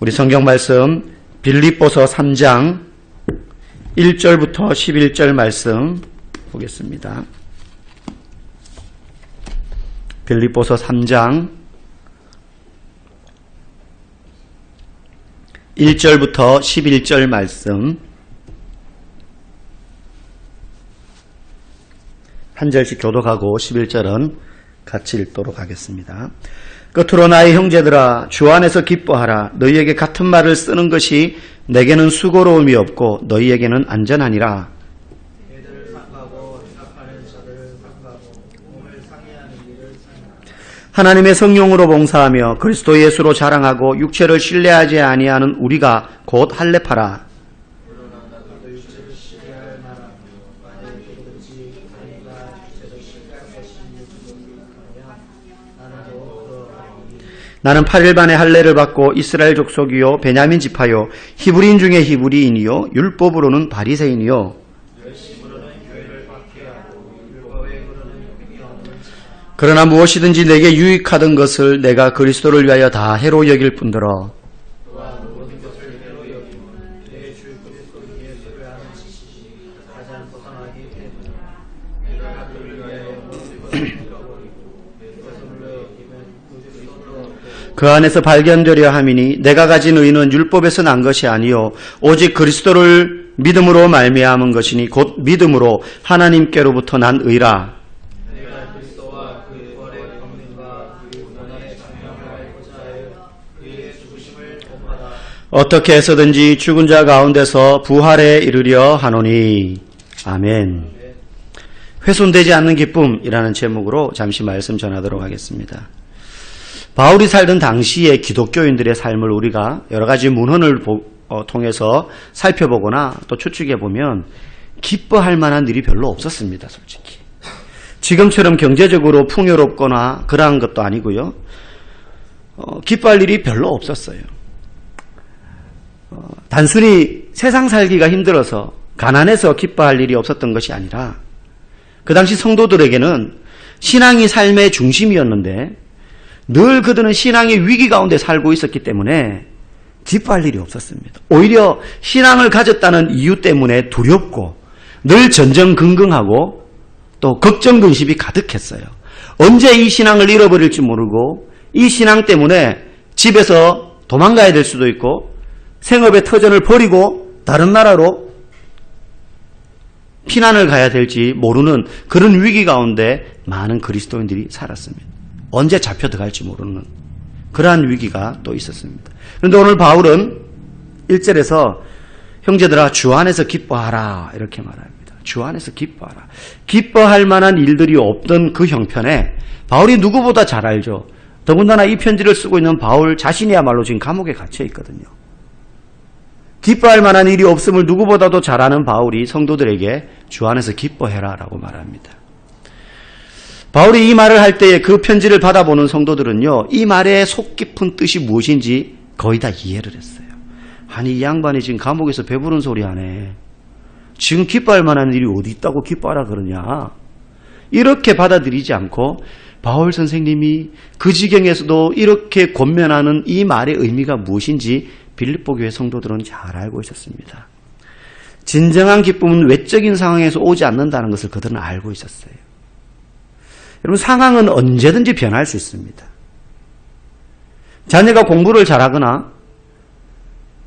우리 성경 말씀 빌립보서 3장 1절부터 11절 말씀 보겠습니다. 빌립보서 3장 1절부터 11절 말씀 한 절씩 교독하고 11절은 같이 읽도록 하겠습니다. 끝으로 나의 형제들아 주 안에서 기뻐하라. 너희에게 같은 말을 쓰는 것이 내게는 수고로움이 없고 너희에게는 안전하니라. 애들을 상하고 생각하는 자들을 상하고 몸을 상해하는 일을 상하라. 하나님의 성령으로 봉사하며 그리스도 예수로 자랑하고 육체를 신뢰하지 아니하는 우리가 곧 할례파라. 그러나 나도 육체를 신뢰할 만하며 만일 그렇지 아니가 육체를 신뢰할 것이 생각하면 나도 그러하니. 나는 8일 만에 할례를 받고 이스라엘 족속이요 베냐민 지파요 히브리인 중에 히브리인이요 율법으로는 바리새인이요 열심으로는 교회를 박해하고 율법으로는 흠이 없는 자. 그러나 무엇이든지 내게 유익하던 것을 내가 그리스도를 위하여 다 해로 여길 뿐더러 또한 모든 것을 해로 여김은 내 주 그리스도 예수를 아는 지식이 가장 고상하기 때문에 내가 그를 위하여 모든 것을 잃어버리고 내 것을 여기면 그리스도로 얻고 그 안에서 발견되려 함이니 내가 가진 의는 율법에서 난 것이 아니요 오직 그리스도를 믿음으로 말미암은 것이니 곧 믿음으로 하나님께로부터 난 의라. 내가 그리스도와 그의 부활의 권능과 그의 고난의 장명을 알고자 하여 그의 죽으심을 본받아 어떻게 해서든지 죽은 자 가운데서 부활에 이르려 하노니. 아멘. 훼손되지 않는 기쁨이라는 제목으로 잠시 말씀 전하도록 하겠습니다. 바울이 살던 당시의 기독교인들의 삶을 우리가 여러 가지 문헌을 통해서 살펴보거나 또 추측해보면 기뻐할 만한 일이 별로 없었습니다. 솔직히. 지금처럼 경제적으로 풍요롭거나 그러한 것도 아니고요. 기뻐할 일이 별로 없었어요. 단순히 세상 살기가 힘들어서 가난해서 기뻐할 일이 없었던 것이 아니라 그 당시 성도들에게는 신앙이 삶의 중심이었는데 늘 그들은 신앙의 위기 가운데 살고 있었기 때문에 기뻐할 일이 없었습니다. 오히려 신앙을 가졌다는 이유 때문에 두렵고 늘 전전긍긍하고 또 걱정근심이 가득했어요. 언제 이 신앙을 잃어버릴지 모르고 이 신앙 때문에 집에서 도망가야 될 수도 있고 생업의 터전을 버리고 다른 나라로 피난을 가야 될지 모르는 그런 위기 가운데 많은 그리스도인들이 살았습니다. 언제 잡혀 들어갈지 모르는 그러한 위기가 또 있었습니다. 그런데 오늘 바울은 1절에서 형제들아 주 안에서 기뻐하라 이렇게 말합니다. 주 안에서 기뻐하라. 기뻐할 만한 일들이 없던 그 형편에 바울이 누구보다 잘 알죠. 더군다나 이 편지를 쓰고 있는 바울 자신이야말로 지금 감옥에 갇혀 있거든요. 기뻐할 만한 일이 없음을 누구보다도 잘 아는 바울이 성도들에게 주 안에서 기뻐해라 라고 말합니다. 바울이 이 말을 할 때에 그 편지를 받아보는 성도들은요, 이 말의 속 깊은 뜻이 무엇인지 거의 다 이해를 했어요. 아니, 이 양반이 지금 감옥에서 배부른 소리 하네. 지금 기뻐할 만한 일이 어디 있다고 기뻐하라 그러냐. 이렇게 받아들이지 않고 바울 선생님이 그 지경에서도 이렇게 권면하는 이 말의 의미가 무엇인지 빌립보 교회 성도들은 잘 알고 있었습니다. 진정한 기쁨은 외적인 상황에서 오지 않는다는 것을 그들은 알고 있었어요. 여러분, 상황은 언제든지 변할 수 있습니다. 자녀가 공부를 잘하거나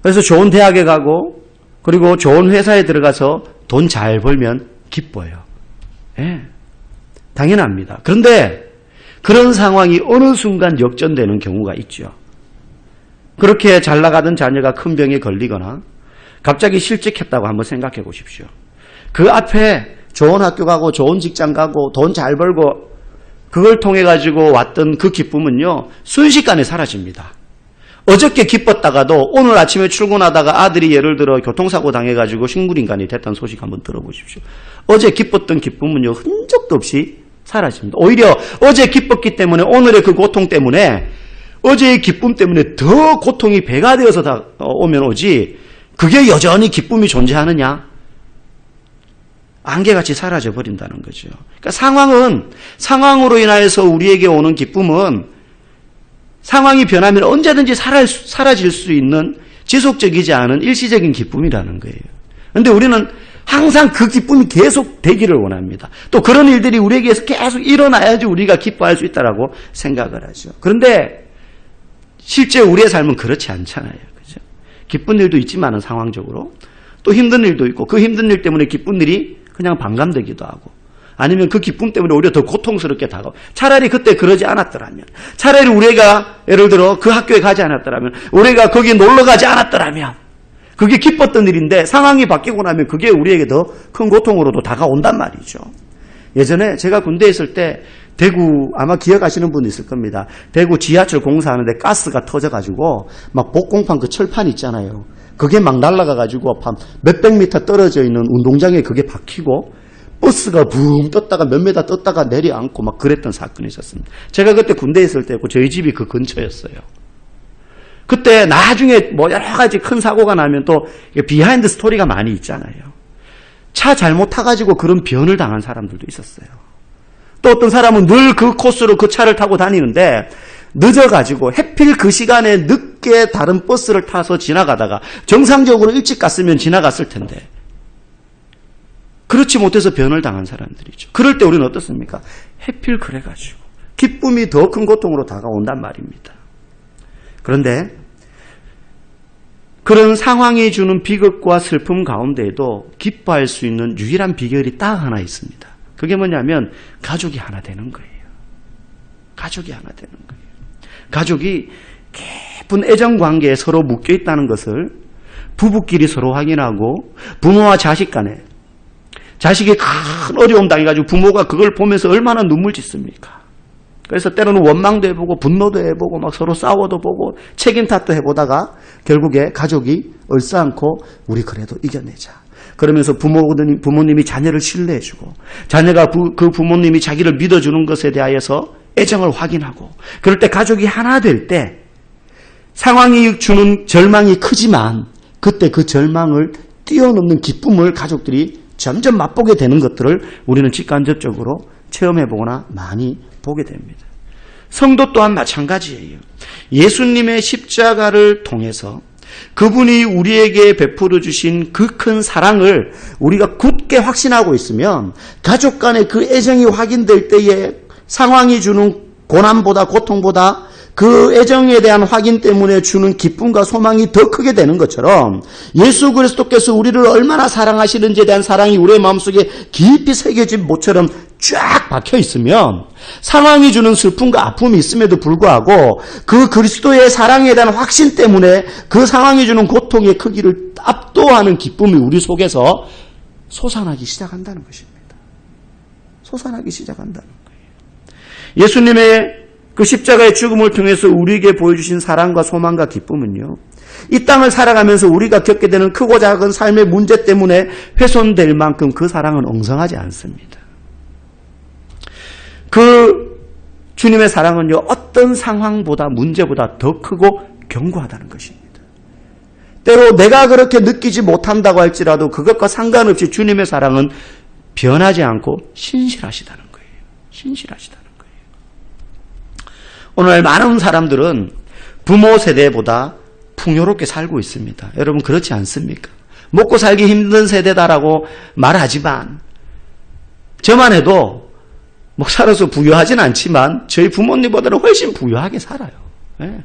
그래서 좋은 대학에 가고 그리고 좋은 회사에 들어가서 돈 잘 벌면 기뻐요. 예, 당연합니다. 그런데 그런 상황이 어느 순간 역전되는 경우가 있죠. 그렇게 잘 나가던 자녀가 큰 병에 걸리거나 갑자기 실직했다고 한번 생각해 보십시오. 그 앞에 좋은 학교 가고 좋은 직장 가고 돈 잘 벌고 그걸 통해 가지고 왔던 그 기쁨은요, 순식간에 사라집니다. 어저께 기뻤다가도 오늘 아침에 출근하다가 아들이 예를 들어 교통사고 당해가지고 식물인간이 됐다는 소식 한번 들어보십시오. 어제 기뻤던 기쁨은요, 흔적도 없이 사라집니다. 오히려 어제 기뻤기 때문에 오늘의 그 고통 때문에 어제의 기쁨 때문에 더 고통이 배가 되어서 오면 오지, 그게 여전히 기쁨이 존재하느냐? 안개같이 사라져 버린다는 거죠. 그러니까 상황으로 인하여서 우리에게 오는 기쁨은 상황이 변하면 언제든지 사라질 수 있는 지속적이지 않은 일시적인 기쁨이라는 거예요. 그런데 우리는 항상 그 기쁨이 계속 되기를 원합니다. 또 그런 일들이 우리에게서 계속 일어나야지 우리가 기뻐할 수 있다고 생각을 하죠. 그런데 실제 우리의 삶은 그렇지 않잖아요. 그죠? 기쁜 일도 있지만은 상황적으로 또 힘든 일도 있고 그 힘든 일 때문에 기쁜 일이 그냥 반감되기도 하고 아니면 그 기쁨 때문에 오히려 더 고통스럽게 다가오고 차라리 그때 그러지 않았더라면 차라리 우리가 예를 들어 그 학교에 가지 않았더라면 우리가 거기 놀러 가지 않았더라면 그게 기뻤던 일인데 상황이 바뀌고 나면 그게 우리에게 더 큰 고통으로도 다가온단 말이죠. 예전에 제가 군대에 있을 때 대구 아마 기억하시는 분 있을 겁니다. 대구 지하철 공사하는데 가스가 터져가지고 막 복공판 그 철판 있잖아요. 그게 막 날아가가지고 몇백 미터 떨어져 있는 운동장에 그게 박히고 버스가 붕 떴다가 몇 메다 떴다가 내려앉고 막 그랬던 사건이 있었습니다. 제가 그때 군대에 있을 때고 저희 집이 그 근처였어요. 그때 나중에 뭐 여러 가지 큰 사고가 나면 또 비하인드 스토리가 많이 있잖아요. 차 잘못 타가지고 그런 변을 당한 사람들도 있었어요. 또 어떤 사람은 늘 그 코스로 그 차를 타고 다니는데 늦어가지고 해필 그 시간에 늦게 다른 버스를 타서 지나가다가 정상적으로 일찍 갔으면 지나갔을 텐데 그렇지 못해서 변을 당한 사람들이죠. 그럴 때 우리는 어떻습니까? 해필 그래가지고 기쁨이 더 큰 고통으로 다가온단 말입니다. 그런데 그런 상황이 주는 비극과 슬픔 가운데에도 기뻐할 수 있는 유일한 비결이 딱 하나 있습니다. 그게 뭐냐면 가족이 하나 되는 거예요. 가족이 하나 되는 거예요. 가족이 깊은 애정관계에 서로 묶여있다는 것을 부부끼리 서로 확인하고 부모와 자식 간에 자식이 큰 어려움 당해가지고 부모가 그걸 보면서 얼마나 눈물 짓습니까? 그래서 때로는 원망도 해보고 분노도 해보고 막 서로 싸워도 보고 책임 탓도 해보다가 결국에 가족이 얼싸안고 우리 그래도 이겨내자. 그러면서 부모님이 자녀를 신뢰해주고 자녀가 그 부모님이 자기를 믿어주는 것에 대하여서 애정을 확인하고 그럴 때 가족이 하나 될 때 상황이 주는 절망이 크지만 그때 그 절망을 뛰어넘는 기쁨을 가족들이 점점 맛보게 되는 것들을 우리는 직간접적으로 체험해보거나 많이 보게 됩니다. 성도 또한 마찬가지예요. 예수님의 십자가를 통해서 그분이 우리에게 베풀어 주신 그 큰 사랑을 우리가 굳게 확신하고 있으면 가족 간의 그 애정이 확인될 때에 상황이 주는 고난보다 고통보다 그 애정에 대한 확인 때문에 주는 기쁨과 소망이 더 크게 되는 것처럼 예수 그리스도께서 우리를 얼마나 사랑하시는지에 대한 사랑이 우리의 마음속에 깊이 새겨진 못처럼 쫙 박혀 있으면 상황이 주는 슬픔과 아픔이 있음에도 불구하고 그 그리스도의 사랑에 대한 확신 때문에 그 상황이 주는 고통의 크기를 압도하는 기쁨이 우리 속에서 솟아나기 시작한다는 것입니다. 솟아나기 시작한다는 거예요. 예수님의 그 십자가의 죽음을 통해서 우리에게 보여주신 사랑과 소망과 기쁨은요, 이 땅을 살아가면서 우리가 겪게 되는 크고 작은 삶의 문제 때문에 훼손될 만큼 그 사랑은 엉성하지 않습니다. 그 주님의 사랑은요, 어떤 상황보다 문제보다 더 크고 견고하다는 것입니다. 때로 내가 그렇게 느끼지 못한다고 할지라도 그것과 상관없이 주님의 사랑은 변하지 않고 신실하시다는 거예요. 신실하시다는 거예요. 오늘 많은 사람들은 부모 세대보다 풍요롭게 살고 있습니다. 여러분 그렇지 않습니까? 먹고 살기 힘든 세대다라고 말하지만 저만 해도 뭐 살아서 부유하진 않지만 저희 부모님보다는 훨씬 부유하게 살아요. 네.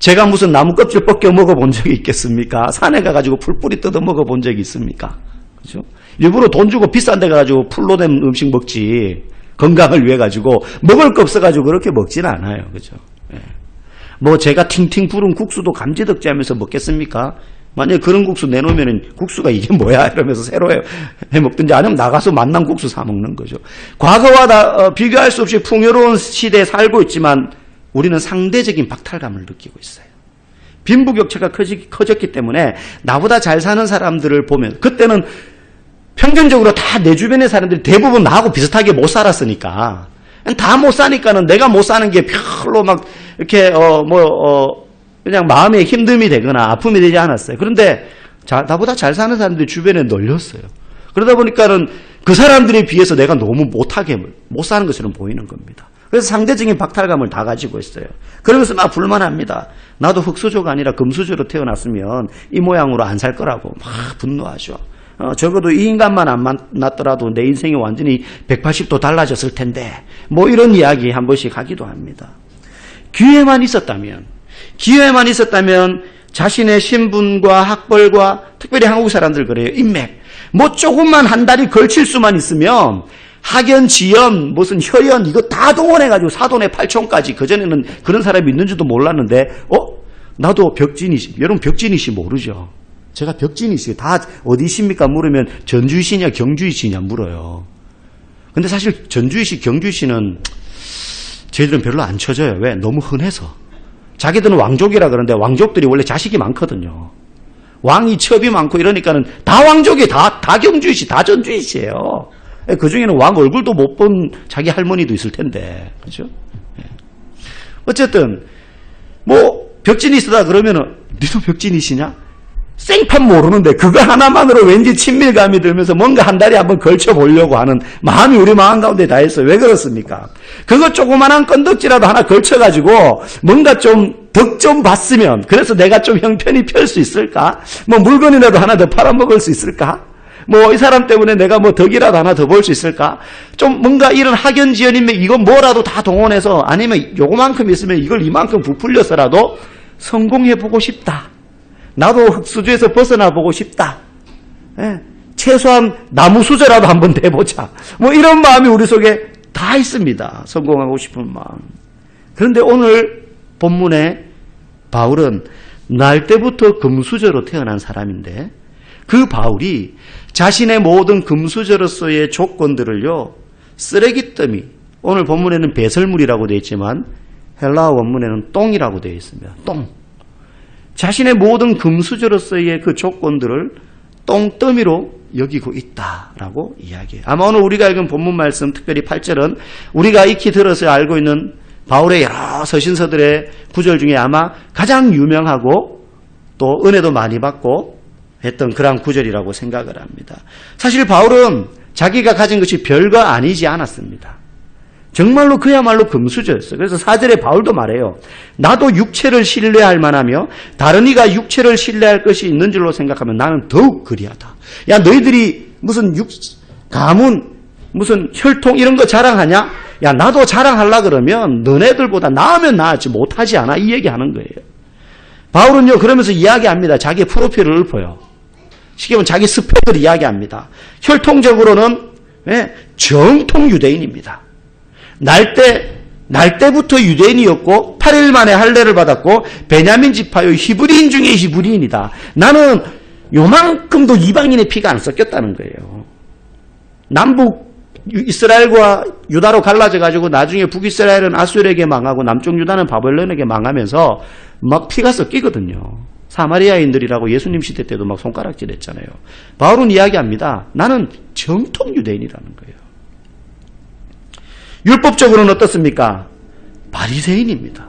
제가 무슨 나무 껍질 벗겨 먹어본 적이 있겠습니까? 산에 가가지고 풀뿌리 뜯어 먹어본 적이 있습니까? 그죠? 일부러 돈 주고 비싼 데 가가지고 풀로 된 음식 먹지. 건강을 위해 가지고 먹을 거 없어가지고 그렇게 먹지는 않아요. 그죠? 예. 뭐 제가 팅팅 부른 국수도 감지덕지 하면서 먹겠습니까? 만약에 그런 국수 내놓으면 국수가 이게 뭐야? 이러면서 새로 해 먹든지 아니면 나가서 만난 국수 사 먹는 거죠. 과거와 비교할 수 없이 풍요로운 시대에 살고 있지만 우리는 상대적인 박탈감을 느끼고 있어요. 빈부격차가 커졌기 때문에 나보다 잘 사는 사람들을 보면 그때는 평균적으로 다 내 주변의 사람들이 대부분 나하고 비슷하게 못 살았으니까 다 못 사니까는 내가 못 사는 게 별로 막 이렇게 그냥 마음에 힘듦이 되거나 아픔이 되지 않았어요. 그런데 나보다 잘 사는 사람들이 주변에 널렸어요. 그러다 보니까는 그 사람들에 비해서 내가 너무 못 사는 것처럼 보이는 겁니다. 그래서 상대적인 박탈감을 다 가지고 있어요. 그러면서 막 불만합니다. 나도 흙수저가 아니라 금수저로 태어났으면 이 모양으로 안 살 거라고 막 분노하죠. 적어도 이 인간만 안 만났더라도 내 인생이 완전히 180도 달라졌을 텐데 뭐 이런 이야기 한 번씩 하기도 합니다. 기회만 있었다면 자신의 신분과 학벌과 특별히 한국 사람들 그래요. 인맥. 뭐 조금만 한 다리 걸칠 수만 있으면 학연, 지연, 무슨 혈연 이거 다 동원해가지고 사돈의 팔촌까지 그전에는 그런 사람이 있는지도 몰랐는데 나도 벽진이시. 여러분 벽진이시 모르죠? 제가 벽진이시. 다 어디십니까? 물으면 전주이시냐 경주이시냐 물어요. 근데 사실 전주이시, 경주이시는 저희들은 별로 안 쳐져요. 왜? 너무 흔해서. 자기들은 왕족이라 그러는데 왕족들이 원래 자식이 많거든요. 왕이 첩이 많고 이러니까는 다 왕족이 다 경주이시, 다 전주이시예요. 그 중에는 왕 얼굴도 못 본 자기 할머니도 있을 텐데, 그렇죠? 어쨌든 뭐 벽진이 있으다 그러면은 니도 벽진이시냐? 생판 모르는데 그거 하나만으로 왠지 친밀감이 들면서 뭔가 한 다리 한번 걸쳐보려고 하는 마음이 우리 마음 가운데 다 있어요. 왜 그렇습니까? 그거 조그만한 건덕지라도 하나 걸쳐가지고 뭔가 좀 덕 좀 봤으면, 그래서 내가 좀 형편이 펼 수 있을까? 뭐 물건이라도 하나 더 팔아먹을 수 있을까? 뭐 이 사람 때문에 내가 뭐 덕이라도 하나 더 볼 수 있을까? 좀 뭔가 이런 학연지연이면 이거 뭐라도 다 동원해서, 아니면 요만큼 있으면 이걸 이만큼 부풀려서라도 성공해보고 싶다. 나도 흙수저에서 벗어나보고 싶다. 예, 최소한 나무 수저라도 한번 내보자. 뭐 이런 마음이 우리 속에 다 있습니다. 성공하고 싶은 마음. 그런데 오늘 본문에 바울은 날 때부터 금수저로 태어난 사람인데, 그 바울이 자신의 모든 금수저로서의 조건들을요, 쓰레기더미, 오늘 본문에는 배설물이라고 되어 있지만 헬라어 원문에는 똥이라고 되어 있습니다. 똥. 자신의 모든 금수저로서의 그 조건들을 똥더미로 여기고 있다라고 이야기해요. 아마 오늘 우리가 읽은 본문 말씀, 특별히 8절은 우리가 익히 들어서 알고 있는 바울의 여러 서신서들의 구절 중에 아마 가장 유명하고 또 은혜도 많이 받고 했던 그런 구절이라고 생각을 합니다. 사실 바울은 자기가 가진 것이 별거 아니지 않았습니다. 정말로 그야말로 금수저였어요. 그래서 4절에 바울도 말해요. 나도 육체를 신뢰할 만하며 다른 이가 육체를 신뢰할 것이 있는 줄로 생각하면 나는 더욱 그리하다. 야, 너희들이 무슨 가문, 무슨 혈통 이런 거 자랑하냐? 야, 나도 자랑하려고 그러면 너네들보다 나으면 나았지 못하지 않아? 이 얘기하는 거예요. 바울은요, 그러면서 이야기합니다. 자기의 프로필을 읊어요. 쉽게 보면 자기 스펙을 이야기합니다. 혈통적으로는 정통 유대인입니다. 날 때부터 유대인이었고 8일 만에 할례를 받았고 베냐민 지파요 히브리인 중에 히브리인이다. 나는 요만큼도 이방인의 피가 안 섞였다는 거예요. 남북 이스라엘과 유다로 갈라져 가지고 나중에 북이스라엘은 아수르에게 망하고 남쪽 유다는 바벨론에게 망하면서 막 피가 섞이거든요. 사마리아인들이라고 예수님 시대 때도 막 손가락질 했잖아요. 바울은 이야기합니다. 나는 정통 유대인이라는 거예요. 율법적으로는 어떻습니까? 바리새인입니다.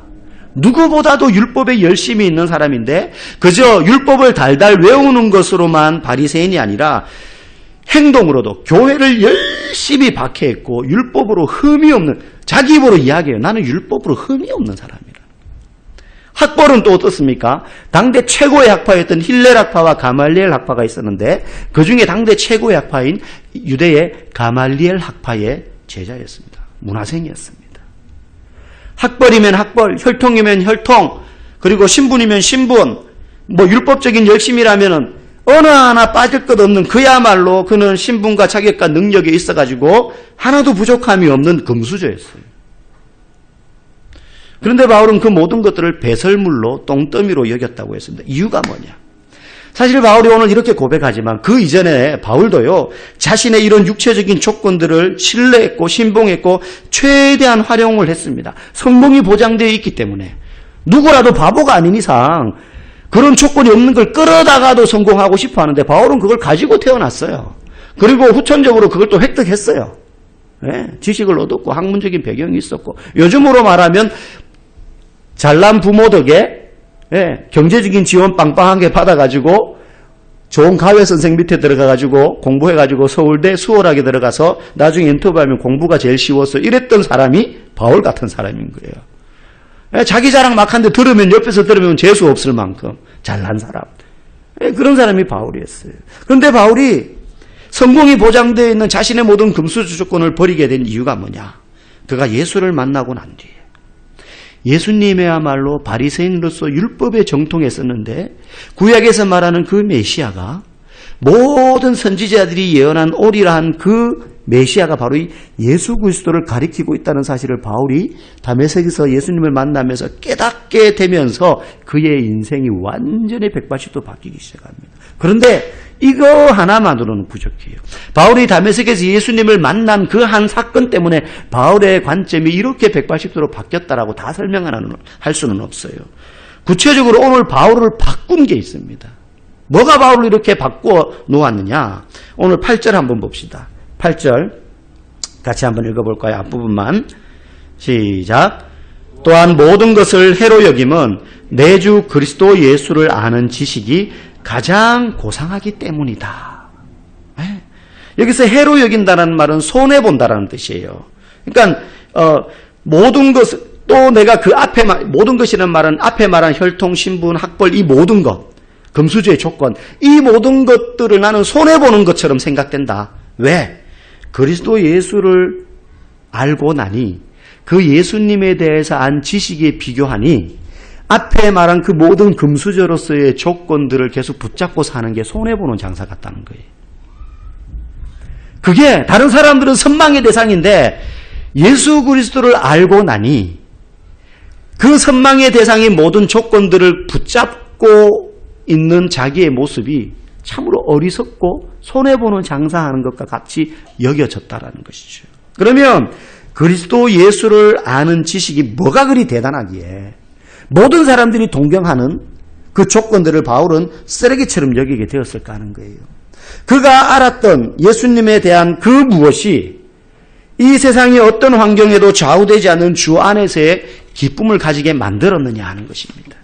누구보다도 율법에 열심히 있는 사람인데 그저 율법을 달달 외우는 것으로만 바리새인이 아니라 행동으로도 교회를 열심히 박해했고 율법으로 흠이 없는, 자기 입으로 이야기해요. 나는 율법으로 흠이 없는 사람이라. 학벌은 또 어떻습니까? 당대 최고의 학파였던 힐렐 학파와 가말리엘 학파가 있었는데 그 중에 당대 최고의 학파인 유대의 가말리엘 학파의 제자였습니다. 문화생이었습니다. 학벌이면 학벌, 혈통이면 혈통, 그리고 신분이면 신분, 뭐 율법적인 열심이라면은 어느 하나 빠질 것 없는, 그야말로 그는 신분과 자격과 능력이 있어가지고 하나도 부족함이 없는 금수저였어요. 그런데 바울은 그 모든 것들을 배설물로 똥더미로 여겼다고 했습니다. 이유가 뭐냐? 사실 바울이 오늘 이렇게 고백하지만 그 이전에 바울도요, 자신의 이런 육체적인 조건들을 신뢰했고 신봉했고 최대한 활용을 했습니다. 성공이 보장되어 있기 때문에. 누구라도 바보가 아닌 이상 그런 조건이 없는 걸 끌어다가도 성공하고 싶어 하는데 바울은 그걸 가지고 태어났어요. 그리고 후천적으로 그걸 또 획득했어요. 지식을 얻었고 학문적인 배경이 있었고, 요즘으로 말하면 잘난 부모 덕에 경제적인 지원 빵빵하게 받아가지고 좋은 가외 선생 밑에 들어가가지고 공부해가지고 서울대 수월하게 들어가서 나중에 인터뷰하면 공부가 제일 쉬워서 이랬던 사람이 바울 같은 사람인 거예요. 자기 자랑 막 하는데 들으면 옆에서 들으면 재수 없을 만큼 잘난 사람. 그런 사람이 바울이었어요. 그런데 바울이 성공이 보장되어 있는 자신의 모든 금수저조건을 버리게 된 이유가 뭐냐? 그가 예수를 만나고 난 뒤에 예수님이야말로 바리새인으로서 율법에 정통했었는데 구약에서 말하는 그 메시아가 모든 선지자들이 예언한 오리라 한 그 메시아가 바로 이 예수 그리스도를 가리키고 있다는 사실을 바울이 다메섹에서 예수님을 만나면서 깨닫게 되면서 그의 인생이 완전히 180도 바뀌기 시작합니다. 그런데 이거 하나만으로는 부족해요. 바울이 다메섹에서 예수님을 만난 그 한 사건 때문에 바울의 관점이 이렇게 180도로 바뀌었다라고 다 할 수는 없어요. 구체적으로 오늘 바울을 바꾼 게 있습니다. 뭐가 바울을 이렇게 바꾸어 놓았느냐? 오늘 8절 한번 봅시다. 8절 같이 한번 읽어볼까요? 앞부분만. 시작. 또한 모든 것을 해로 여김은 내 주 그리스도 예수를 아는 지식이 가장 고상하기 때문이다. 여기서 해로 여긴다는 말은 손해본다라는 뜻이에요. 그러니까 모든 것, 또 내가 그 앞에 모든 것이라는 말은 앞에 말한 혈통, 신분, 학벌 이 모든 것, 금수저의 조건, 이 모든 것들을 나는 손해보는 것처럼 생각된다. 왜? 그리스도 예수를 알고 나니 그 예수님에 대해서 안 지식에 비교하니 앞에 말한 그 모든 금수저로서의 조건들을 계속 붙잡고 사는 게 손해보는 장사 같다는 거예요. 그게 다른 사람들은 선망의 대상인데 예수 그리스도를 알고 나니 그 선망의 대상인 모든 조건들을 붙잡고 있는 자기의 모습이 참으로 어리석고 손해보는 장사하는 것과 같이 여겨졌다라는 것이죠. 그러면 그리스도 예수를 아는 지식이 뭐가 그리 대단하기에 모든 사람들이 동경하는 그 조건들을 바울은 쓰레기처럼 여기게 되었을까 하는 거예요. 그가 알았던 예수님에 대한 그 무엇이 이 세상의 어떤 환경에도 좌우되지 않는 주 안에서의 기쁨을 가지게 만들었느냐 하는 것입니다.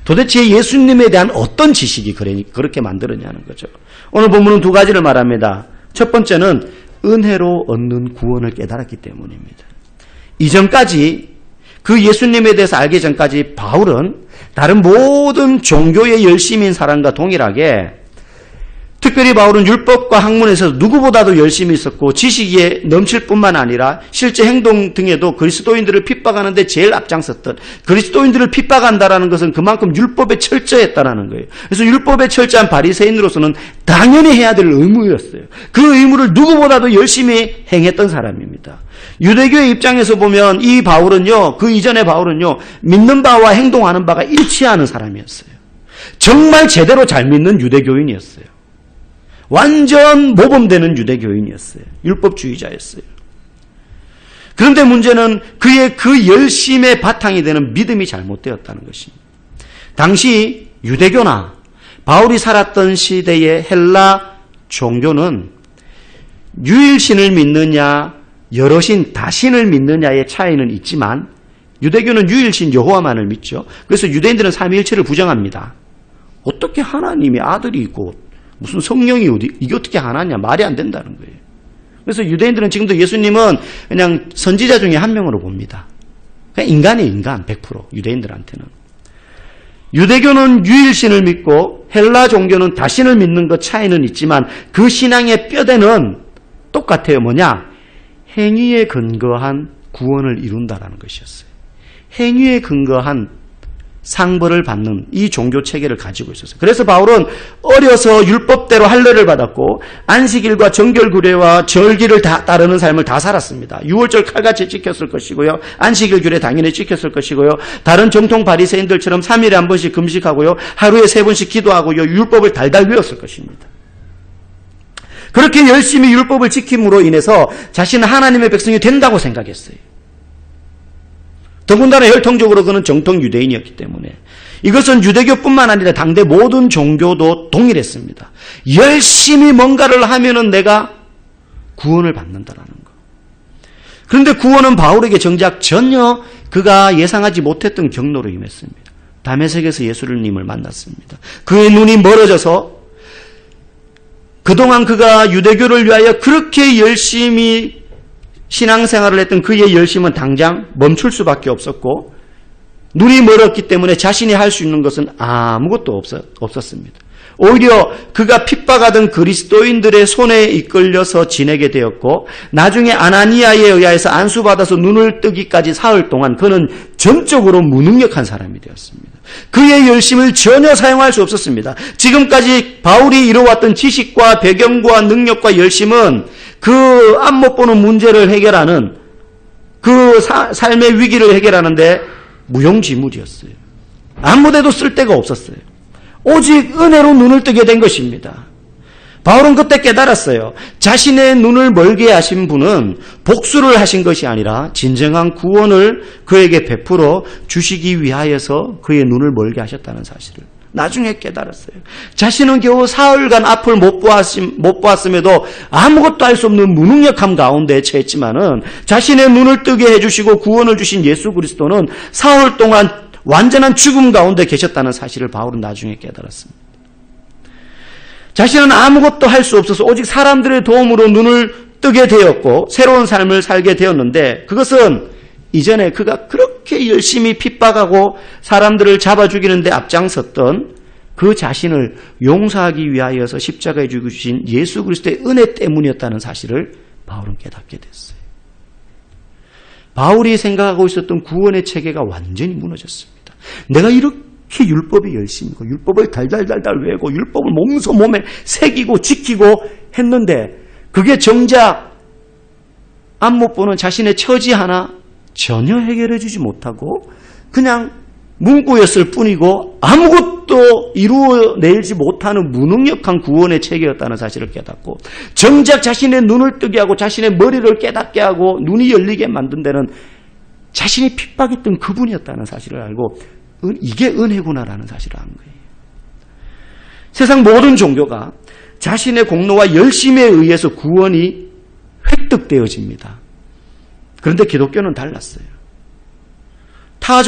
도대체 예수님에 대한 어떤 지식이 그렇게 만들었냐는 거죠. 오늘 본문은 두 가지를 말합니다. 첫 번째는 은혜로 얻는 구원을 깨달았기 때문입니다. 이전까지 그 예수님에 대해서 알기 전까지 바울은 다른 모든 종교의 열심인 사람과 동일하게 특별히 바울은 율법과 학문에서 누구보다도 열심히 있었고 지식에 넘칠 뿐만 아니라 실제 행동 등에도 그리스도인들을 핍박하는데 제일 앞장섰던, 그리스도인들을 핍박한다라는 것은 그만큼 율법에 철저했다라는 거예요. 그래서 율법에 철저한 바리새인으로서는 당연히 해야 될 의무였어요. 그 의무를 누구보다도 열심히 행했던 사람입니다. 유대교의 입장에서 보면 이 바울은요, 그 이전의 바울은요, 믿는 바와 행동하는 바가 일치하는 사람이었어요. 정말 제대로 잘 믿는 유대교인이었어요. 완전 모범되는 유대교인이었어요. 율법주의자였어요. 그런데 문제는 그의 그 열심의 바탕이 되는 믿음이 잘못되었다는 것입니다. 당시 유대교나 바울이 살았던 시대의 헬라 종교는 유일신을 믿느냐 여러신 다신을 믿느냐의 차이는 있지만 유대교는 유일신 여호와만을 믿죠. 그래서 유대인들은 삼위일체를 부정합니다. 어떻게 하나님의 아들이 있고 무슨 성령이 이게 어떻게 하나냐, 말이 안 된다는 거예요. 그래서 유대인들은 지금도 예수님은 그냥 선지자 중에 한 명으로 봅니다. 그냥 인간이에요, 인간 100%. 유대인들한테는. 유대교는 유일신을 믿고 헬라 종교는 다신을 믿는 것 차이는 있지만 그 신앙의 뼈대는 똑같아요. 뭐냐? 행위에 근거한 구원을 이룬다라는 것이었어요. 행위에 근거한 상벌을 받는 이 종교 체계를 가지고 있었어요. 그래서 바울은 어려서 율법대로 할례를 받았고 안식일과 정결규례와 절기를 다 따르는 삶을 다 살았습니다. 유월절 칼같이 지켰을 것이고요. 안식일 규례 당연히 지켰을 것이고요. 다른 정통 바리새인들처럼 3일에 한 번씩 금식하고요. 하루에 3번씩 기도하고요. 율법을 달달 외웠을 것입니다. 그렇게 열심히 율법을 지킴으로 인해서 자신은 하나님의 백성이 된다고 생각했어요. 더군다나 혈통적으로 그는 정통 유대인이었기 때문에 이것은 유대교뿐만 아니라 당대 모든 종교도 동일했습니다. 열심히 뭔가를 하면은 내가 구원을 받는다라는 거. 그런데 구원은 바울에게 정작 전혀 그가 예상하지 못했던 경로로 임했습니다. 다메섹에서 예수님을 만났습니다. 그의 눈이 멀어져서 그동안 그가 유대교를 위하여 그렇게 열심히 신앙생활을 했던 그의 열심은 당장 멈출 수밖에 없었고 눈이 멀었기 때문에 자신이 할 수 있는 것은 아무것도 없었습니다. 오히려 그가 핍박하던 그리스도인들의 손에 이끌려서 지내게 되었고 나중에 아나니아에 의하여서 안수받아서 눈을 뜨기까지 사흘 동안 그는 전적으로 무능력한 사람이 되었습니다. 그의 열심을 전혀 사용할 수 없었습니다. 지금까지 바울이 이뤄왔던 지식과 배경과 능력과 열심은 그 앞 못 보는 문제를 해결하는 그 삶의 위기를 해결하는데 무용지물이었어요. 아무데도 쓸데가 없었어요. 오직 은혜로 눈을 뜨게 된 것입니다. 바울은 그때 깨달았어요. 자신의 눈을 멀게 하신 분은 복수를 하신 것이 아니라 진정한 구원을 그에게 베풀어 주시기 위하여서 그의 눈을 멀게 하셨다는 사실을 나중에 깨달았어요. 자신은 겨우 사흘간 앞을 못 보았음에도 아무것도 할 수 없는 무능력함 가운데 처했지만은 자신의 눈을 뜨게 해주시고 구원을 주신 예수 그리스도는 사흘 동안 완전한 죽음 가운데 계셨다는 사실을 바울은 나중에 깨달았습니다. 자신은 아무것도 할 수 없어서 오직 사람들의 도움으로 눈을 뜨게 되었고 새로운 삶을 살게 되었는데 그것은 이전에 그가 그렇게 열심히 핍박하고 사람들을 잡아 죽이는데 앞장섰던 그 자신을 용서하기 위하여서 십자가에 죽으신 예수 그리스도의 은혜 때문이었다는 사실을 바울은 깨닫게 됐어요. 바울이 생각하고 있었던 구원의 체계가 완전히 무너졌습니다. 내가 이렇게 율법이 열심히 고 율법을 달달달달 외우고 율법을 몸에 새기고 지키고 했는데 그게 정작 앞 못 보는 자신의 처지 하나 전혀 해결해 주지 못하고 그냥 문구였을 뿐이고 아무것도 이루어내지 못하는 무능력한 구원의 체계였다는 사실을 깨닫고 정작 자신의 눈을 뜨게 하고 자신의 머리를 깨닫게 하고 눈이 열리게 만든 데는 자신이 핍박했던 그분이었다는 사실을 알고 이게 은혜구나라는 사실을 아는 거예요. 세상 모든 종교가 자신의 공로와 열심에 의해서 구원이 획득되어집니다. 그런데 기독교는 달랐어요. 타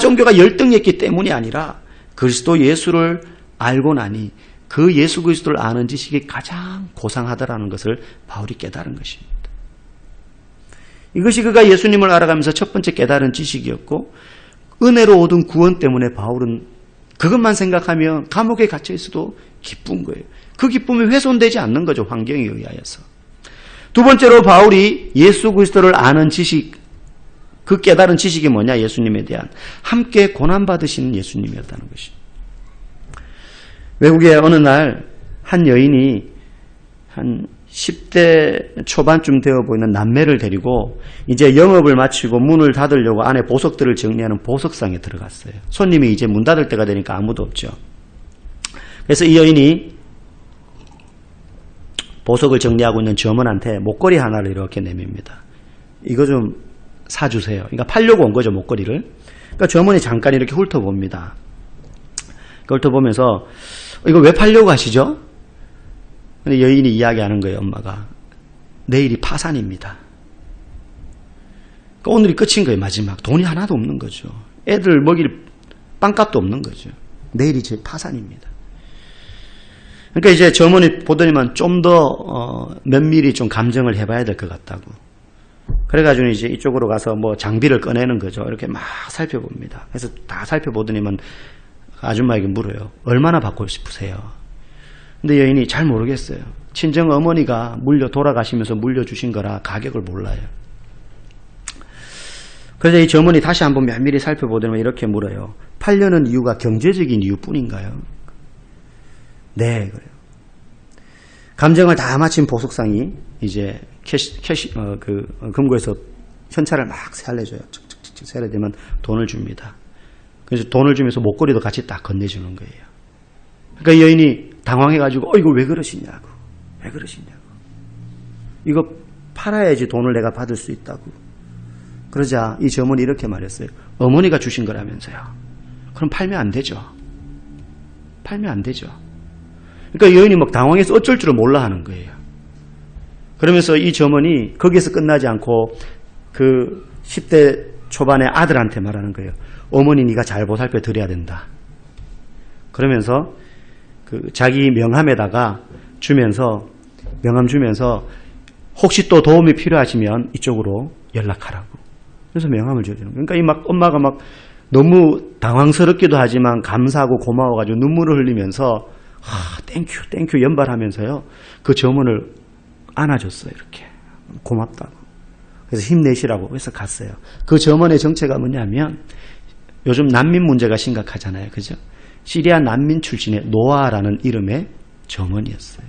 종교가 열등했기 때문이 아니라 그리스도 예수를 알고 나니 그 예수 그리스도를 아는 지식이 가장 고상하다라는 것을 바울이 깨달은 것입니다. 이것이 그가 예수님을 알아가면서 첫 번째 깨달은 지식이었고 은혜로 얻은 구원 때문에 바울은 그것만 생각하면 감옥에 갇혀 있어도 기쁜 거예요. 그 기쁨이 훼손되지 않는 거죠. 환경에 의하여서. 두 번째로 바울이 예수 그리스도를 아는 지식, 그 깨달은 지식이 뭐냐? 예수님에 대한 함께 고난받으시는 예수님이었다는 것입니다. 외국에 어느 날 한 여인이 한 10대 초반쯤 되어 보이는 남매를 데리고 이제 영업을 마치고 문을 닫으려고 안에 보석들을 정리하는 보석상에 들어갔어요. 손님이 이제 문 닫을 때가 되니까 아무도 없죠. 그래서 이 여인이 보석을 정리하고 있는 점원한테 목걸이 하나를 이렇게 내밉니다. 이거 좀 사주세요. 그러니까 팔려고 온 거죠, 목걸이를. 그러니까 점원이 잠깐 이렇게 훑어봅니다. 훑어보면서 이거 왜 팔려고 하시죠? 근데 여인이 이야기하는 거예요, 엄마가. 내일이 파산입니다. 그러니까 오늘이 끝인 거예요, 마지막. 돈이 하나도 없는 거죠. 애들 먹일 빵값도 없는 거죠. 내일이 제 파산입니다. 그러니까 이제 점원이 보더니만 좀 더 면밀히 좀 감정을 해봐야 될 것 같다고. 그래가지고 이제 이쪽으로 가서 뭐 장비를 꺼내는 거죠. 이렇게 막 살펴봅니다. 그래서 다 살펴보더니만 아줌마에게 물어요. 얼마나 받고 싶으세요? 근데 여인이 잘 모르겠어요. 친정 어머니가 돌아가시면서 물려주신 거라 가격을 몰라요. 그래서 이 점원이 다시 한번 면밀히 살펴보더니 이렇게 물어요. 팔려는 이유가 경제적인 이유뿐인가요? 네, 그래요. 감정을 다 마친 보석상이 이제 금고에서 현찰을 막 살려줘요. 척척척 살려대면 돈을 줍니다. 그래서 돈을 주면서 목걸이도 같이 딱 건네주는 거예요. 그러니까 여인이 당황해가지고 이거 왜 그러시냐고. 왜 그러시냐고. 이거 팔아야지 돈을 내가 받을 수 있다고. 그러자 이 점원이 이렇게 말했어요. 어머니가 주신 거라면서요. 그럼 팔면 안 되죠. 팔면 안 되죠. 그러니까 여인이 막 당황해서 어쩔 줄을 몰라 하는 거예요. 그러면서 이 점원이 거기에서 끝나지 않고 그 10대 초반의 아들한테 말하는 거예요. 어머니 네가 잘 보살펴 드려야 된다. 그러면서 자기 명함에다가 명함 주면서 혹시 또 도움이 필요하시면 이쪽으로 연락하라고. 그래서 명함을 줘주는 거예요. 그러니까 엄마가 너무 당황스럽기도 하지만 감사하고 고마워가지고 눈물을 흘리면서 땡큐 연발하면서요. 그 점원을 안아줬어요. 이렇게. 고맙다고. 그래서 힘내시라고 해서 갔어요. 그 점원의 정체가 뭐냐면 요즘 난민 문제가 심각하잖아요. 그죠? 시리아 난민 출신의 노아라는 이름의 점원이었어요.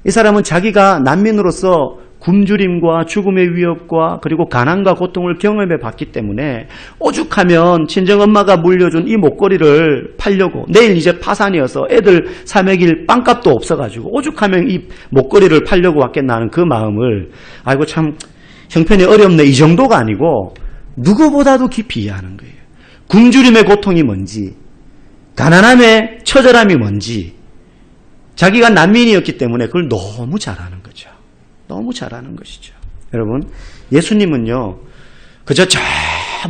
이 사람은 자기가 난민으로서 굶주림과 죽음의 위협과 그리고 가난과 고통을 경험해 봤기 때문에 오죽하면 친정엄마가 물려준 이 목걸이를 팔려고 내일 이제 파산이어서 애들 사 먹일 빵값도 없어가지고 오죽하면 이 목걸이를 팔려고 왔겠나 하는 그 마음을 아이고 참 형편이 어렵네 이 정도가 아니고 누구보다도 깊이 이해하는 거예요. 굶주림의 고통이 뭔지 가난함의 처절함이 뭔지 자기가 난민이었기 때문에 그걸 너무 잘 아는 거죠. 너무 잘 아는 것이죠. 여러분, 예수님은요, 그저 저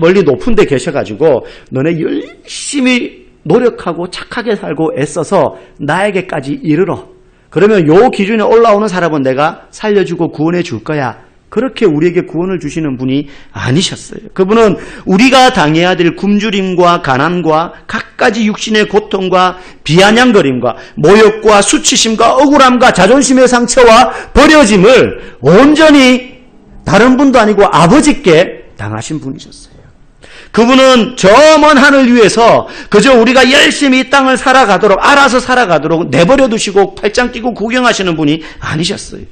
멀리 높은 데 계셔가지고 너네 열심히 노력하고 착하게 살고 애써서 나에게까지 이르러. 그러면 요 기준에 올라오는 사람은 내가 살려주고 구원해 줄 거야. 그렇게 우리에게 구원을 주시는 분이 아니셨어요. 그분은 우리가 당해야 될 굶주림과 가난과 갖가지 육신의 고통과 비아냥거림과 모욕과 수치심과 억울함과 자존심의 상처와 버려짐을 온전히 다른 분도 아니고 아버지께 당하신 분이셨어요. 그분은 저 먼 하늘 위에서 그저 우리가 열심히 이 땅을 살아가도록 알아서 살아가도록 내버려 두시고 팔짱 끼고 구경하시는 분이 아니셨어요.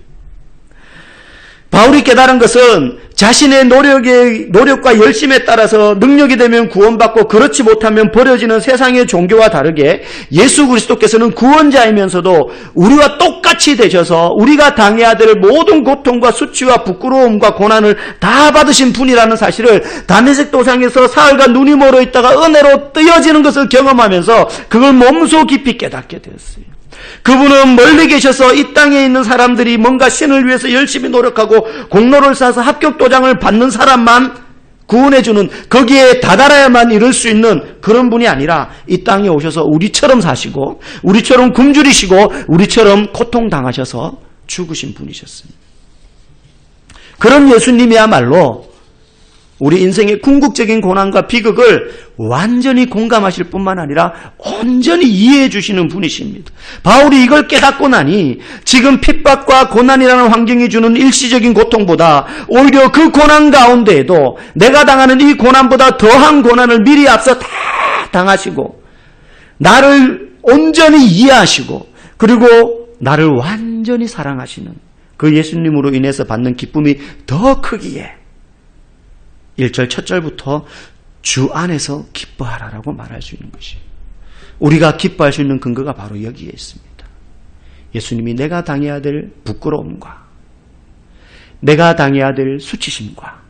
바울이 깨달은 것은 자신의 노력과 열심에 따라서 능력이 되면 구원받고 그렇지 못하면 버려지는 세상의 종교와 다르게 예수 그리스도께서는 구원자이면서도 우리와 똑같이 되셔서 우리가 당해야 될 모든 고통과 수치와 부끄러움과 고난을 다 받으신 분이라는 사실을 다메섹 도상에서 사흘과 눈이 멀어 있다가 은혜로 뜨여지는 것을 경험하면서 그걸 몸소 깊이 깨닫게 되었어요. 그분은 멀리 계셔서 이 땅에 있는 사람들이 뭔가 신을 위해서 열심히 노력하고 공로를 쌓아서 합격 도장을 받는 사람만 구원해주는 거기에 다다라야만 이룰 수 있는 그런 분이 아니라 이 땅에 오셔서 우리처럼 사시고 우리처럼 굶주리시고 우리처럼 고통당하셔서 죽으신 분이셨습니다. 그런 예수님이야말로 우리 인생의 궁극적인 고난과 비극을 완전히 공감하실 뿐만 아니라 온전히 이해해 주시는 분이십니다. 바울이 이걸 깨닫고 나니 지금 핍박과 고난이라는 환경이 주는 일시적인 고통보다 오히려 그 고난 가운데에도 내가 당하는 이 고난보다 더한 고난을 미리 앞서 다 당하시고 나를 온전히 이해하시고 그리고 나를 완전히 사랑하시는 그 예수님으로 인해서 받는 기쁨이 더 크기에 1절 첫 절부터 주 안에서 기뻐하라라고 말할 수 있는 것이에요. 우리가 기뻐할 수 있는 근거가 바로 여기에 있습니다. 예수님이 내가 당해야 될 부끄러움과 내가 당해야 될 수치심과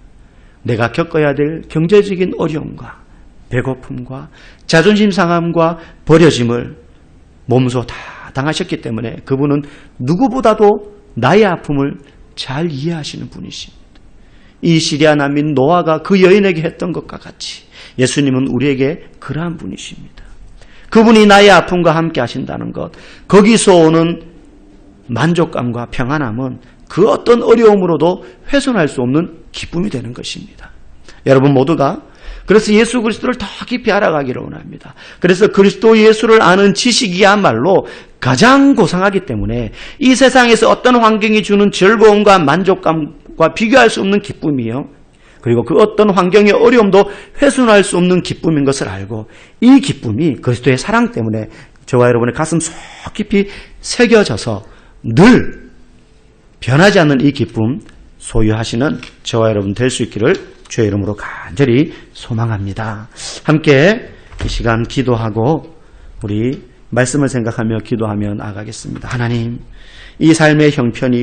내가 겪어야 될 경제적인 어려움과 배고픔과 자존심 상함과 버려짐을 몸소 다 당하셨기 때문에 그분은 누구보다도 나의 아픔을 잘 이해하시는 분이십니다. 이 시리아 난민 노아가 그 여인에게 했던 것과 같이 예수님은 우리에게 그러한 분이십니다. 그분이 나의 아픔과 함께 하신다는 것, 거기서 오는 만족감과 평안함은 그 어떤 어려움으로도 훼손할 수 없는 기쁨이 되는 것입니다. 여러분 모두가 그래서 예수 그리스도를 더 깊이 알아가기를 원합니다. 그래서 그리스도 예수를 아는 지식이야말로 가장 고상하기 때문에 이 세상에서 어떤 환경이 주는 즐거움과 만족감과 비교할 수 없는 기쁨이요. 그리고 그 어떤 환경의 어려움도 훼손할 수 없는 기쁨인 것을 알고 이 기쁨이 그리스도의 사랑 때문에 저와 여러분의 가슴 속 깊이 새겨져서 늘 변하지 않는 이 기쁨 소유하시는 저와 여러분 될 수 있기를 주의 이름으로 간절히 소망합니다. 함께 이 시간 기도하고 우리 말씀을 생각하며 기도하며 나아가겠습니다. 하나님, 이 삶의 형편이